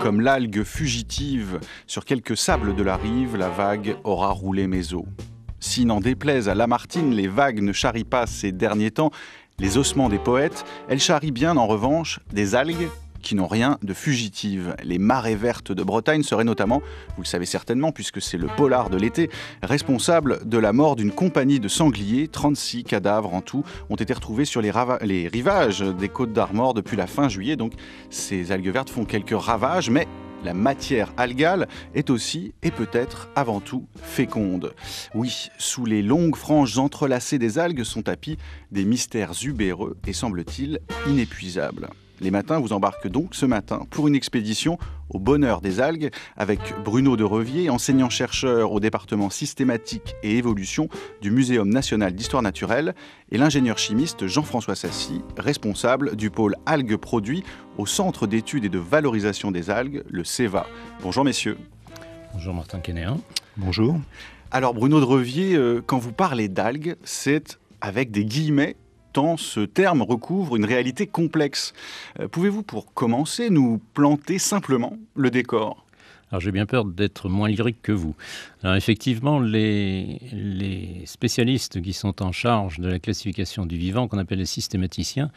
Comme l'algue fugitive sur quelques sables de la rive, la vague aura roulé mes os. Si n'en déplaise à Lamartine, les vagues ne charrient pas ces derniers temps les ossements des poètes, elles charrient bien en revanche des algues qui n'ont rien de fugitive. Les marées vertes de Bretagne seraient notamment, vous le savez certainement puisque c'est le polar de l'été, responsable de la mort d'une compagnie de sangliers. 36 cadavres en tout ont été retrouvés sur les rivages des Côtes d'Armor depuis la fin juillet. Donc ces algues vertes font quelques ravages, mais la matière algale est aussi, et peut-être avant tout, féconde. Oui, sous les longues franges entrelacées des algues sont tapis des mystères ubéreux et, semble-t-il, inépuisables. Les Matins vous embarquent donc ce matin pour une expédition au bonheur des algues avec Bruno de Revier, enseignant-chercheur au département systématique et évolution du Muséum national d'histoire naturelle, et l'ingénieur chimiste Jean-François Sassy, responsable du pôle algues produits au Centre d'études et de valorisation des algues, le CEVA. Bonjour messieurs. Bonjour Martin Quénéen. Bonjour. Alors Bruno de Revier, quand vous parlez d'algues, c'est avec des guillemets, tant ce terme recouvre une réalité complexe. Pouvez-vous, pour commencer, nous planter simplement le décor ? Alors j'ai bien peur d'être moins lyrique que vous. Alors effectivement, les spécialistes qui sont en charge de la classification du vivant, qu'on appelle les systématiciens,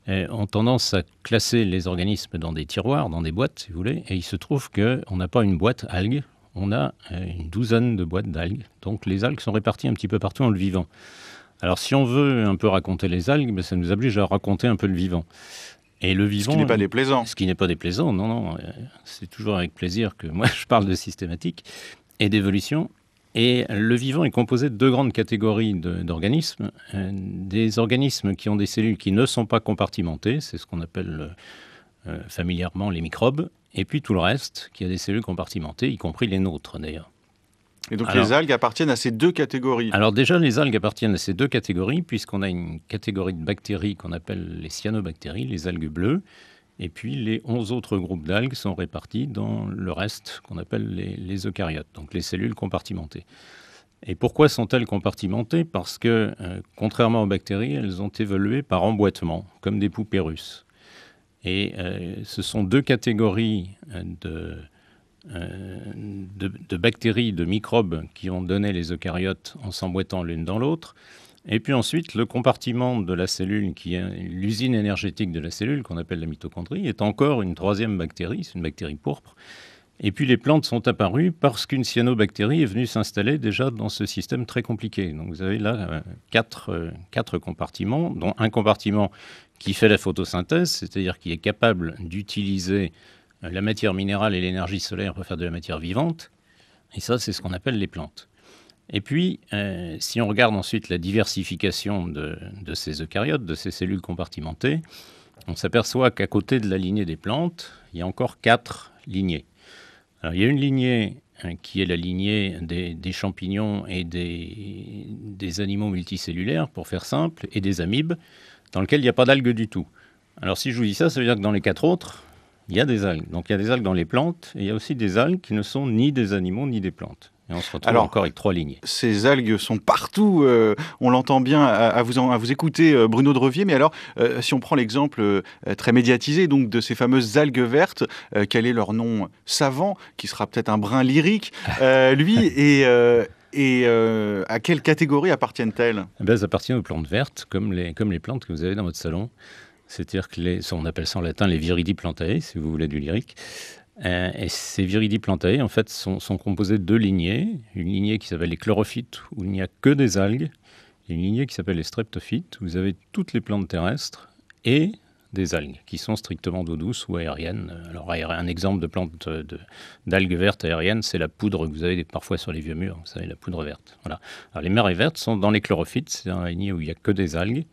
ont tendance à classer les organismes dans des tiroirs, dans des boîtes, si vous voulez, et il se trouve qu'on n'a pas une boîte algues, on a une douzaine de boîtes d'algues. Donc les algues sont réparties un petit peu partout dans le vivant. Alors si on veut un peu raconter les algues, ça nous oblige à raconter un peu le vivant. Et le vivant, ce qui n'est pas déplaisant. Ce qui n'est pas déplaisant, non. C'est toujours avec plaisir que moi je parle de systématique et d'évolution. Et le vivant est composé de deux grandes catégories d'organismes. Des organismes qui ont des cellules qui ne sont pas compartimentées, c'est ce qu'on appelle familièrement les microbes. Et puis tout le reste, qui a des cellules compartimentées, y compris les nôtres d'ailleurs. Et donc les algues appartiennent à ces deux catégories. Alors déjà, les algues appartiennent à ces deux catégories, puisqu'on a une catégorie de bactéries qu'on appelle les cyanobactéries, les algues bleues, et puis les 11 autres groupes d'algues sont répartis dans le reste qu'on appelle les eucaryotes, donc les cellules compartimentées. Et pourquoi sont-elles compartimentées ? Parce que, contrairement aux bactéries, elles ont évolué par emboîtement, comme des poupées russes. Et ce sont deux catégories de bactéries, de microbes qui ont donné les eucaryotes en s'emboîtant l'une dans l'autre. Et puis ensuite, le compartiment de la cellule, qui est l'usine énergétique de la cellule, qu'on appelle la mitochondrie, est encore une troisième bactérie, c'est une bactérie pourpre. Et puis les plantes sont apparues parce qu'une cyanobactérie est venue s'installer déjà dans ce système très compliqué. Donc vous avez là quatre compartiments, dont un compartiment qui fait la photosynthèse, c'est-à-dire qui est capable d'utiliser la matière minérale et l'énergie solaire pour faire de la matière vivante. Et ça, c'est ce qu'on appelle les plantes. Et puis, si on regarde ensuite la diversification de ces eucaryotes, de ces cellules compartimentées, on s'aperçoit qu'à côté de la lignée des plantes, il y a encore 4 lignées. Alors, il y a une lignée qui est la lignée des champignons et des animaux multicellulaires, pour faire simple, et des amibes, dans lequel il n'y a pas d'algues du tout. Alors, si je vous dis ça, ça veut dire que dans les 4 autres, il y a des algues. Donc il y a des algues dans les plantes, et il y a aussi des algues qui ne sont ni des animaux ni des plantes. Et on se retrouve encore avec 3 lignées. Ces algues sont partout, on l'entend bien à vous écouter, Bruno de Revier. Mais alors, si on prend l'exemple très médiatisé donc, de ces fameuses algues vertes, quel est leur nom savant, qui sera peut-être un brin lyrique, lui, et à quelle catégorie appartiennent-elles ? Elles appartiennent aux plantes vertes, comme les plantes que vous avez dans votre salon. C'est-à-dire on appelle ça en latin les viridiplantae, si vous voulez du lyrique. Et ces viridiplantae, en fait, sont composés de 2 lignées. Une lignée qui s'appelle les chlorophytes, où il n'y a que des algues, et une lignée qui s'appelle les streptophytes, où vous avez toutes les plantes terrestres et des algues, qui sont strictement d'eau douce ou aériennes. Alors, un exemple de plante d'algues vertes aériennes, c'est la poudre que vous avez parfois sur les vieux murs, vous savez, la poudre verte. Voilà. Alors, les marées vertes sont dans les chlorophytes, c'est dans la lignée où il n'y a que des algues,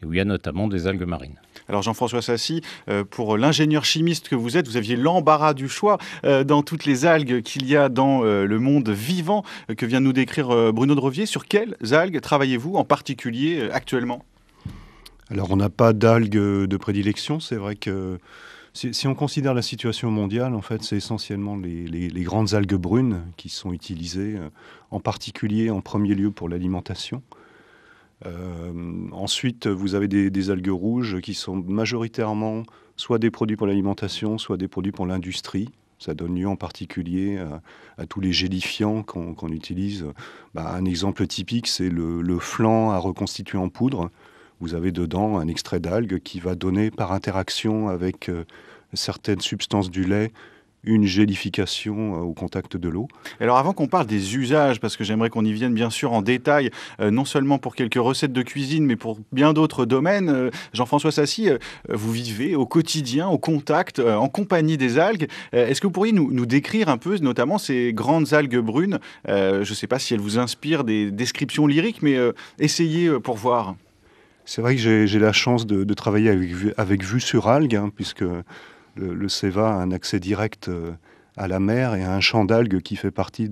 et où il y a notamment des algues marines. Alors Jean-François Sassy, pour l'ingénieur chimiste que vous êtes, vous aviez l'embarras du choix dans toutes les algues qu'il y a dans le monde vivant que vient de nous décrire Bruno de Revier. Sur quelles algues travaillez-vous en particulier actuellement ? Alors on n'a pas d'algues de prédilection, c'est vrai que si on considère la situation mondiale, en fait, c'est essentiellement les grandes algues brunes qui sont utilisées, en particulier en premier lieu pour l'alimentation. Ensuite, vous avez des algues rouges qui sont majoritairement soit des produits pour l'alimentation, soit des produits pour l'industrie. Ça donne lieu en particulier à tous les gélifiants qu'on utilise. Un exemple typique, c'est le flan à reconstituer en poudre. Vous avez dedans un extrait d'algue qui va donner par interaction avec certaines substances du lait une gélification au contact de l'eau. Alors avant qu'on parle des usages, parce que j'aimerais qu'on y vienne bien sûr en détail, non seulement pour quelques recettes de cuisine, mais pour bien d'autres domaines, Jean-François Sassy, vous vivez au quotidien, au contact, en compagnie des algues. Est-ce que vous pourriez nous décrire un peu, notamment ces grandes algues brunes ? Je ne sais pas si elles vous inspirent des descriptions lyriques, mais essayez pour voir. C'est vrai que j'ai la chance de travailler avec vue sur algues, puisque le CEVA a un accès direct à la mer et à un champ d'algues qui fait partie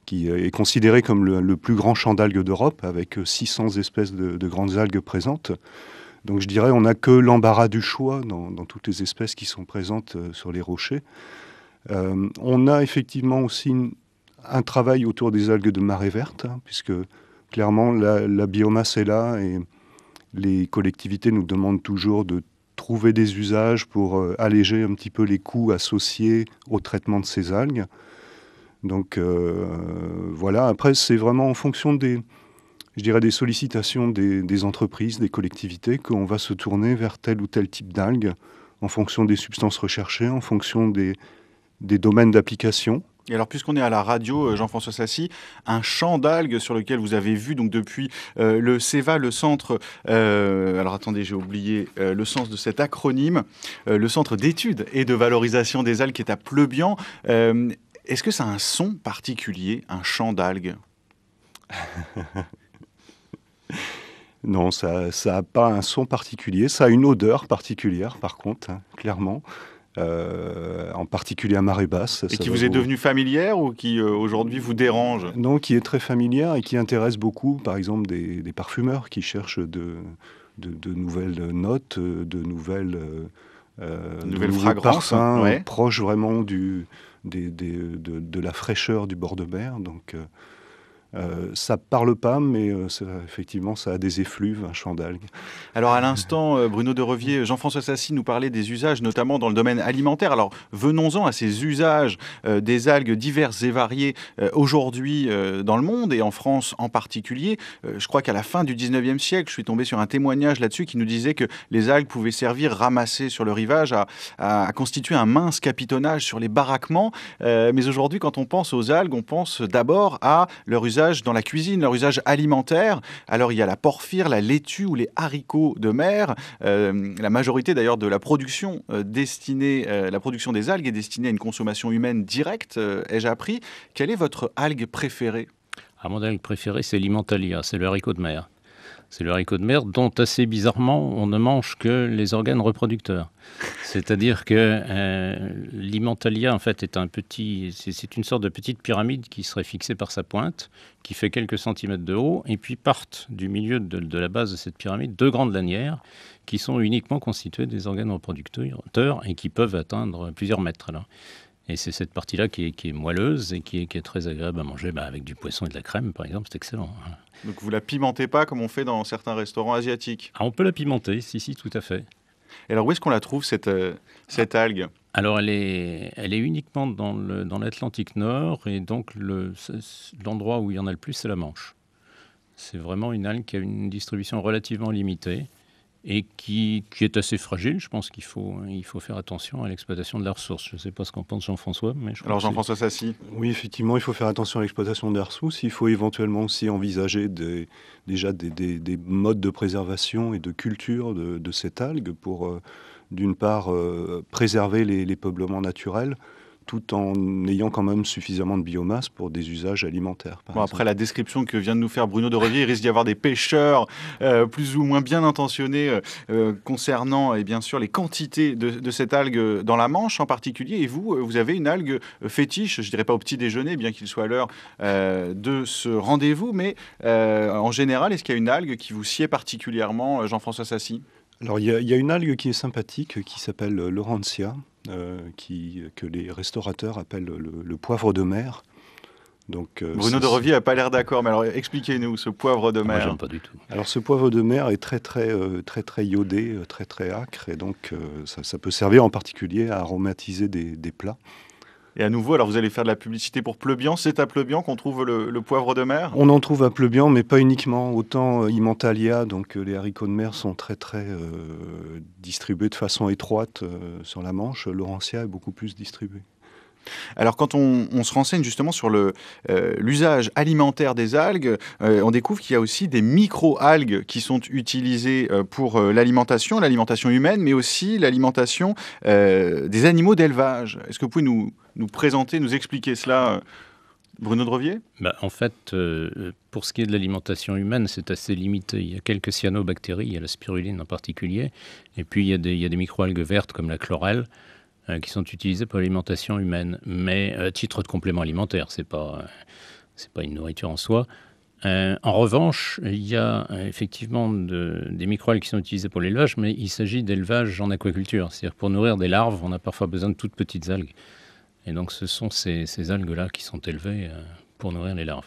qui est considéré comme le plus grand champ d'algues d'Europe, avec 600 espèces de grandes algues présentes. Donc je dirais on n'a que l'embarras du choix dans toutes les espèces qui sont présentes sur les rochers. On a effectivement aussi un travail autour des algues de marée verte, puisque clairement la biomasse est là et les collectivités nous demandent toujours de trouver des usages pour alléger un petit peu les coûts associés au traitement de ces algues. Donc voilà, après c'est vraiment en fonction des sollicitations des entreprises, des collectivités, qu'on va se tourner vers tel ou tel type d'algues, en fonction des substances recherchées, en fonction des domaines d'application. Et alors, puisqu'on est à la radio, Jean-François Sassy, un champ d'algues sur lequel vous avez vu, donc depuis le CEVA, le centre, alors attendez, j'ai oublié le sens de cet acronyme, le centre d'études et de valorisation des algues qui est à Pleubian. Est-ce que ça a un son particulier, un champ d'algues ? Non, ça n'a pas un son particulier, ça a une odeur particulière par contre, clairement. En particulier à marée basse. Et qui vous est devenue familière ou qui aujourd'hui vous dérange ? Non, qui est très familière et qui intéresse beaucoup, par exemple, des parfumeurs qui cherchent de nouvelles notes, de nouvelles fragrances, parfums, ouais, proches vraiment de la fraîcheur du bord de mer. Donc, ça parle pas, mais effectivement, ça a des effluves, un champ d'algues. Alors à l'instant, Bruno de Revier, Jean-François Sassy nous parlait des usages, notamment dans le domaine alimentaire. Alors venons-en à ces usages des algues diverses et variées aujourd'hui dans le monde et en France en particulier. Je crois qu'à la fin du 19e siècle, je suis tombé sur un témoignage là-dessus qui nous disait que les algues pouvaient servir, ramassées sur le rivage, à constituer un mince capitonnage sur les baraquements. Mais aujourd'hui, quand on pense aux algues, on pense d'abord à leur usage dans la cuisine, leur usage alimentaire. Alors il y a la porphyre, la laitue ou les haricots de mer. La majorité d'ailleurs de la production la production des algues est destinée à une consommation humaine directe, ai-je appris. Quelle est votre algue préférée ? Mon algue préférée, c'est l'Immentalia, c'est le haricot de mer. C'est le haricot de mer dont, assez bizarrement, on ne mange que les organes reproducteurs. C'est-à-dire que l'Immentalia, en fait, c'est une sorte de petite pyramide qui serait fixée par sa pointe, qui fait quelques centimètres de haut, et puis partent du milieu de la base de cette pyramide deux grandes lanières qui sont uniquement constituées des organes reproducteurs et qui peuvent atteindre plusieurs mètres. Là. Et c'est cette partie-là qui est moelleuse et qui est très agréable à manger avec du poisson et de la crème, par exemple. C'est excellent. Donc vous la pimentez pas comme on fait dans certains restaurants asiatiques ? On peut la pimenter, si, tout à fait. Et alors où est-ce qu'on la trouve, cette algue ? Alors elle est uniquement dans l'Atlantique Nord, et donc l'endroit où il y en a le plus, c'est la Manche. C'est vraiment une algue qui a une distribution relativement limitée et qui est assez fragile. Je pense qu'il faut faire attention à l'exploitation de la ressource. Je ne sais pas ce qu'en pense Jean-François. Alors Jean-François Sassy ? Oui, effectivement, il faut faire attention à l'exploitation des ressources. Il faut éventuellement aussi envisager des modes de préservation et de culture de cette algue pour, d'une part, préserver les peuplements naturels, tout en ayant quand même suffisamment de biomasse pour des usages alimentaires. Après la description que vient de nous faire Bruno de Revier, il risque d'y avoir des pêcheurs plus ou moins bien intentionnés concernant et bien sûr les quantités de cette algue dans la Manche en particulier. Et vous avez une algue fétiche, je dirais pas au petit déjeuner, bien qu'il soit l'heure de ce rendez-vous, mais en général, est-ce qu'il y a une algue qui vous sied particulièrement, Jean-François Sassy ? Alors, il y a une algue qui est sympathique, qui s'appelle l'Aurantia, que les restaurateurs appellent le poivre de mer. Donc, Bruno de Revier n'a pas l'air d'accord, mais alors expliquez-nous ce poivre de mer. Moi, j'aime pas du tout. Alors, ce poivre de mer est très iodé, très acre, et donc ça peut servir en particulier à aromatiser des plats. Et à nouveau, alors vous allez faire de la publicité pour Pleubian. C'est à Pleubian qu'on trouve le poivre de mer ? On en trouve à Pleubian, mais pas uniquement. Autant Immentalia, donc les haricots de mer sont très distribués de façon étroite sur la Manche. L'Aurantia est beaucoup plus distribué. Alors quand on se renseigne justement sur l'usage alimentaire des algues, on découvre qu'il y a aussi des micro-algues qui sont utilisées pour l'alimentation humaine, mais aussi l'alimentation des animaux d'élevage. Est-ce que vous pouvez nous présenter, nous expliquer cela, Bruno de Revier ? En fait, pour ce qui est de l'alimentation humaine, c'est assez limité. Il y a quelques cyanobactéries, il y a la spiruline en particulier, et puis il y a des micro-algues vertes comme la chlorelle, qui sont utilisés pour l'alimentation humaine, mais à titre de complément alimentaire, c'est pas une nourriture en soi. En revanche, il y a effectivement des microalgues qui sont utilisées pour l'élevage, mais il s'agit d'élevage en aquaculture. C'est-à-dire que pour nourrir des larves, on a parfois besoin de toutes petites algues. Et donc ce sont ces algues-là qui sont élevées pour nourrir les larves.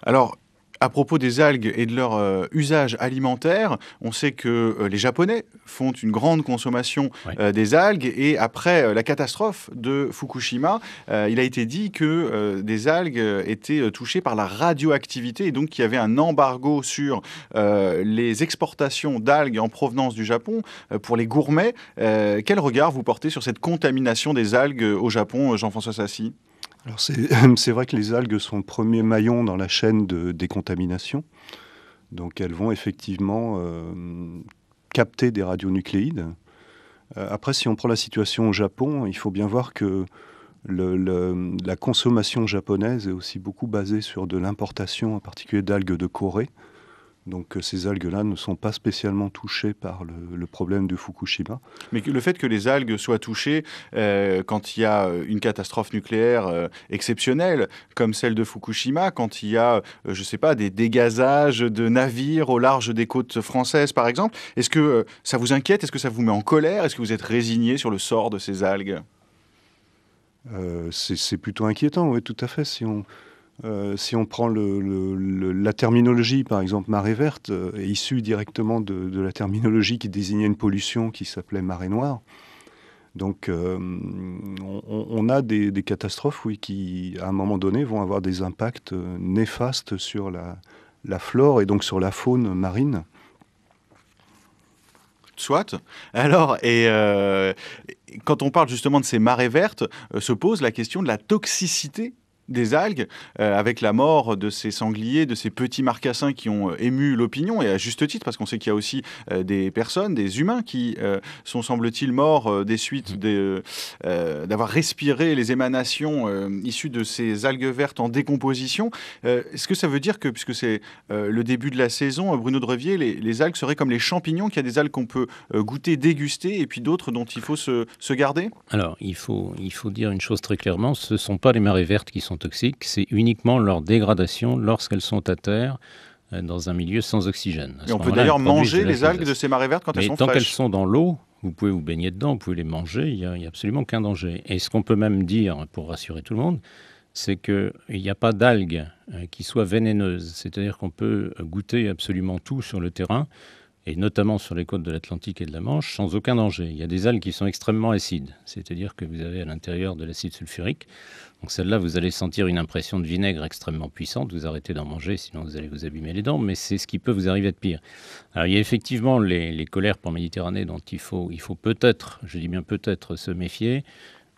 Alors, à propos des algues et de leur usage alimentaire, on sait que les Japonais font une grande consommation des algues et après la catastrophe de Fukushima, il a été dit que des algues étaient touchées par la radioactivité et donc qu'il y avait un embargo sur les exportations d'algues en provenance du Japon pour les gourmets. Quel regard vous portez sur cette contamination des algues au Japon, Jean-François Sassy ? Alors c'est vrai que les algues sont le premier maillon dans la chaîne de décontamination. Donc elles vont effectivement capter des radionucléides. Après, si on prend la situation au Japon, il faut bien voir que la consommation japonaise est aussi beaucoup basée sur de l'importation, en particulier d'algues de Corée. Donc ces algues-là ne sont pas spécialement touchées par le problème de Fukushima. Mais le fait que les algues soient touchées quand il y a une catastrophe nucléaire exceptionnelle, comme celle de Fukushima, quand il y a, je ne sais pas, des dégazages de navires au large des côtes françaises, par exemple, est-ce que ça vous inquiète ? Est-ce que ça vous met en colère ? Est-ce que vous êtes résigné sur le sort de ces algues ? C'est plutôt inquiétant, oui, tout à fait. Si on prend la terminologie, par exemple, marée verte, est issue directement de la terminologie qui désignait une pollution qui s'appelait marée noire. Donc, on a des catastrophes, oui, qui, à un moment donné, vont avoir des impacts néfastes sur la flore et donc sur la faune marine. Soit. Alors, quand on parle justement de ces marées vertes, se pose la question de la toxicité des algues, avec la mort de ces sangliers, de ces petits marcassins qui ont ému l'opinion, et à juste titre, parce qu'on sait qu'il y a aussi des personnes, des humains qui sont, semble-t-il, morts des suites d'avoir respiré les émanations issues de ces algues vertes en décomposition. Est-ce que ça veut dire que, puisque c'est le début de la saison, Bruno de Revier, les algues seraient comme les champignons, qu'il y a des algues qu'on peut goûter, déguster, et puis d'autres dont il faut se garder ? Alors, il faut dire une chose très clairement, ce ne sont pas les marées vertes qui sont toxiques, c'est uniquement leur dégradation lorsqu'elles sont à terre dans un milieu sans oxygène. Et on peut d'ailleurs manger les algues de ces marées vertes quand elles sont fraîches. Tant qu'elles sont dans l'eau, vous pouvez vous baigner dedans, vous pouvez les manger, il n'y a absolument aucun danger. Et ce qu'on peut même dire, pour rassurer tout le monde, c'est qu'il n'y a pas d'algues qui soient vénéneuses. C'est-à-dire qu'on peut goûter absolument tout sur le terrain, et notamment sur les côtes de l'Atlantique et de la Manche, sans aucun danger. Il y a des algues qui sont extrêmement acides, c'est-à-dire que vous avez à l'intérieur de l'acide sulfurique. Donc celle-là, vous allez sentir une impression de vinaigre extrêmement puissante, vous arrêtez d'en manger, sinon vous allez vous abîmer les dents, mais c'est ce qui peut vous arriver de pire. Alors il y a effectivement les colerpes en Méditerranée dont il faut peut-être, je dis bien peut-être, se méfier.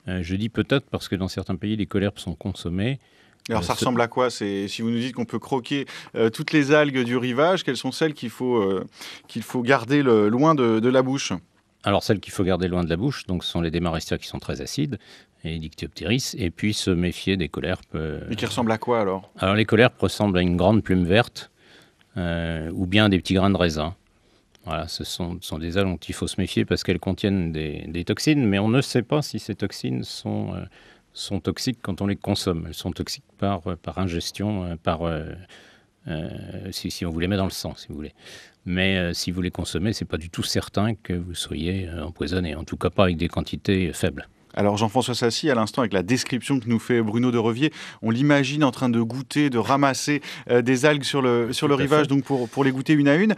Je dis peut-être parce que dans certains pays, les colerpes sont consommées. Alors ça ressemble à quoi ? Si vous nous dites qu'on peut croquer toutes les algues du rivage, quelles sont celles qu'il faut garder loin de la bouche ? Alors, celles qu'il faut garder loin de la bouche, donc ce sont les Démarestias qui sont très acides, et les Dictyopteris, et puis se méfier des caulerpes. Et qui ressemblent à quoi alors? Alors, les caulerpes ressemblent à une grande plume verte, ou bien à des petits grains de raisin. Voilà, ce sont des algues dont il faut se méfier parce qu'elles contiennent des toxines, mais on ne sait pas si ces toxines sont toxiques quand on les consomme. Elles sont toxiques par ingestion, si on vous les met dans le sang, si vous voulez. Mais si vous les consommez, c'est pas du tout certain que vous soyez empoisonné, en tout cas pas avec des quantités faibles. Alors Jean-François Sassy, à l'instant, avec la description que nous fait Bruno de Revier, on l'imagine en train de goûter, de ramasser des algues sur le rivage, donc pour les goûter une à une.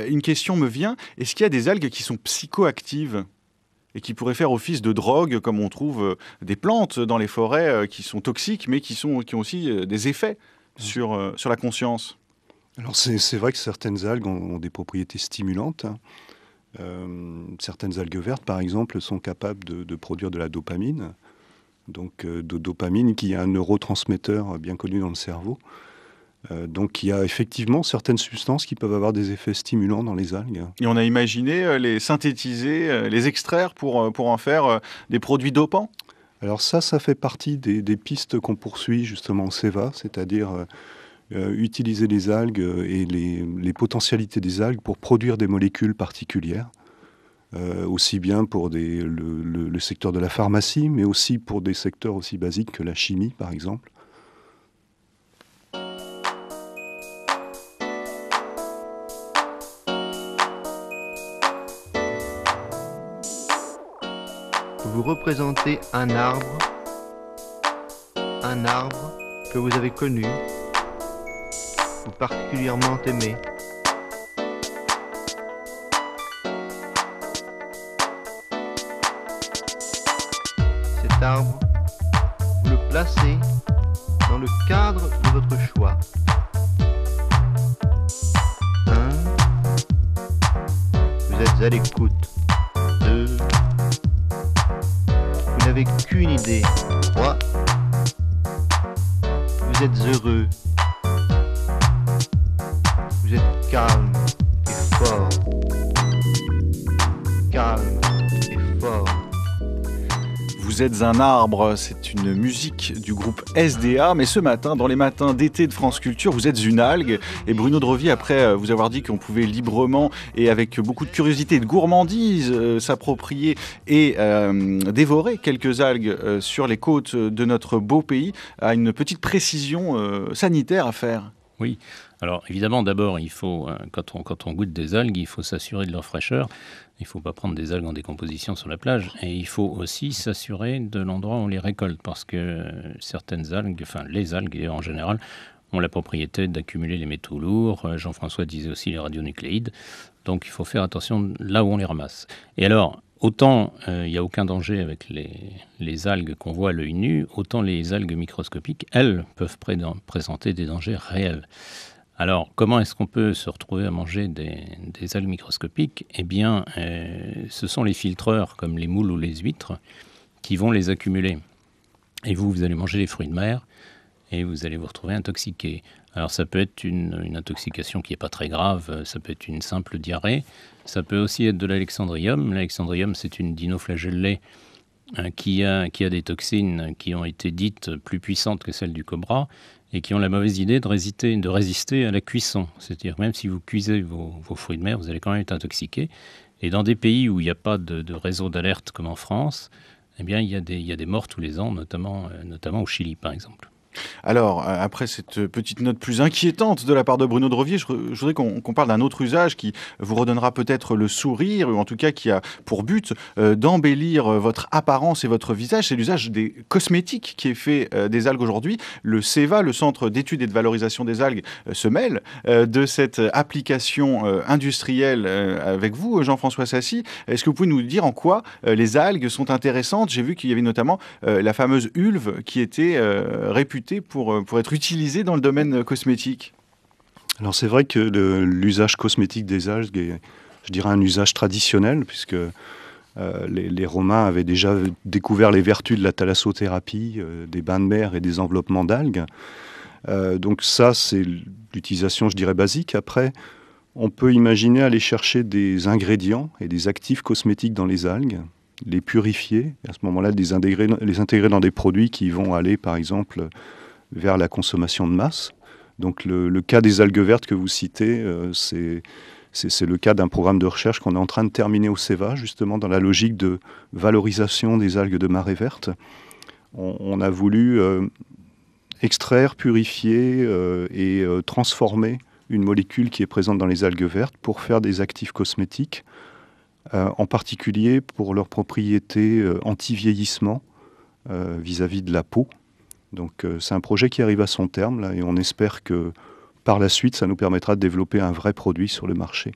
Une question me vient, est-ce qu'il y a des algues qui sont psychoactives et qui pourraient faire office de drogue, comme on trouve des plantes dans les forêts qui sont toxiques, mais qui ont aussi des effets sur la conscience? Alors c'est vrai que certaines algues ont des propriétés stimulantes. Certaines algues vertes, par exemple, sont capables de produire de la dopamine. Donc de dopamine qui est un neurotransmetteur bien connu dans le cerveau. Donc il y a effectivement certaines substances qui peuvent avoir des effets stimulants dans les algues. Et on a imaginé les synthétiser, les extraire pour en faire des produits dopants? Alors ça fait partie des pistes qu'on poursuit justement au CEVA, c'est-à-dire utiliser les algues et les potentialités des algues pour produire des molécules particulières, aussi bien pour le secteur de la pharmacie, mais aussi pour des secteurs aussi basiques que la chimie, par exemple. Vous représentez un arbre que vous avez connu ou particulièrement aimé. Cet arbre, vous le placez dans le cadre de votre choix. 1. Vous êtes à l'écoute. 2. Vous n'avez qu'une idée. 3. Vous êtes heureux. Vous êtes calme et fort. Calme et fort. Vous êtes un arbre, c'est une musique du groupe SDA, mais ce matin, dans les matins d'été de France Culture, vous êtes une algue. Et Bruno de Revier, après vous avoir dit qu'on pouvait librement et avec beaucoup de curiosité et de gourmandise s'approprier et dévorer quelques algues sur les côtes de notre beau pays, a une petite précision sanitaire à faire. Oui, alors évidemment d'abord il faut, quand on goûte des algues, il faut s'assurer de leur fraîcheur, il ne faut pas prendre des algues en décomposition sur la plage et il faut aussi s'assurer de l'endroit où on les récolte parce que certaines algues, enfin les algues en général, ont la propriété d'accumuler les métaux lourds, Jean-François disait aussi les radionucléides, donc il faut faire attention là où on les ramasse. Et alors, autant il n'y a aucun danger avec les algues qu'on voit à l'œil nu, autant les algues microscopiques, elles, peuvent présenter des dangers réels. Alors, comment est-ce qu'on peut se retrouver à manger des algues microscopiques? Eh bien, ce sont les filtreurs, comme les moules ou les huîtres, qui vont les accumuler. Et vous allez manger les fruits de mer, et vous allez vous retrouver intoxiqué. Alors ça peut être une intoxication qui n'est pas très grave, ça peut être une simple diarrhée, ça peut aussi être de l'alexandrium. L'alexandrium, c'est une dinoflagellée qui a des toxines qui ont été dites plus puissantes que celles du cobra et qui ont la mauvaise idée de résister à la cuisson. C'est-à-dire même si vous cuisez vos fruits de mer, vous allez quand même être intoxiqué. Et dans des pays où il n'y a pas de réseau d'alerte comme en France, eh bien, il y a des morts tous les ans, notamment au Chili, par exemple. Alors, après cette petite note plus inquiétante de la part de Bruno de Revier, je voudrais qu'on parle d'un autre usage qui vous redonnera peut-être le sourire, ou en tout cas qui a pour but d'embellir votre apparence et votre visage. C'est l'usage des cosmétiques qui est fait des algues aujourd'hui. Le CEVA, le Centre d'études et de valorisation des algues, se mêle de cette application industrielle avec vous, Jean-François Sassy. Est-ce que vous pouvez nous dire en quoi les algues sont intéressantes? J'ai vu qu'il y avait notamment la fameuse ulve qui était réputée pour être utilisé dans le domaine cosmétique. Alors c'est vrai que l'usage cosmétique des algues est, je dirais, un usage traditionnel, puisque les Romains avaient déjà découvert les vertus de la thalassothérapie, des bains de mer et des enveloppements d'algues. Donc ça, c'est l'utilisation, je dirais, basique. Après, On peut imaginer aller chercher des ingrédients et des actifs cosmétiques dans les algues, les purifier, et à ce moment-là les intégrer dans des produits qui vont aller par exemple vers la consommation de masse. Donc le cas des algues vertes que vous citez, c'est le cas d'un programme de recherche qu'on est en train de terminer au CEVA, justement dans la logique de valorisation des algues de marée verte. On a voulu extraire, purifier et transformer une molécule qui est présente dans les algues vertes pour faire des actifs cosmétiques, en particulier pour leurs propriétés anti-vieillissement vis-à-vis de la peau. Donc c'est un projet qui arrive à son terme là, et on espère que par la suite ça nous permettra de développer un vrai produit sur le marché.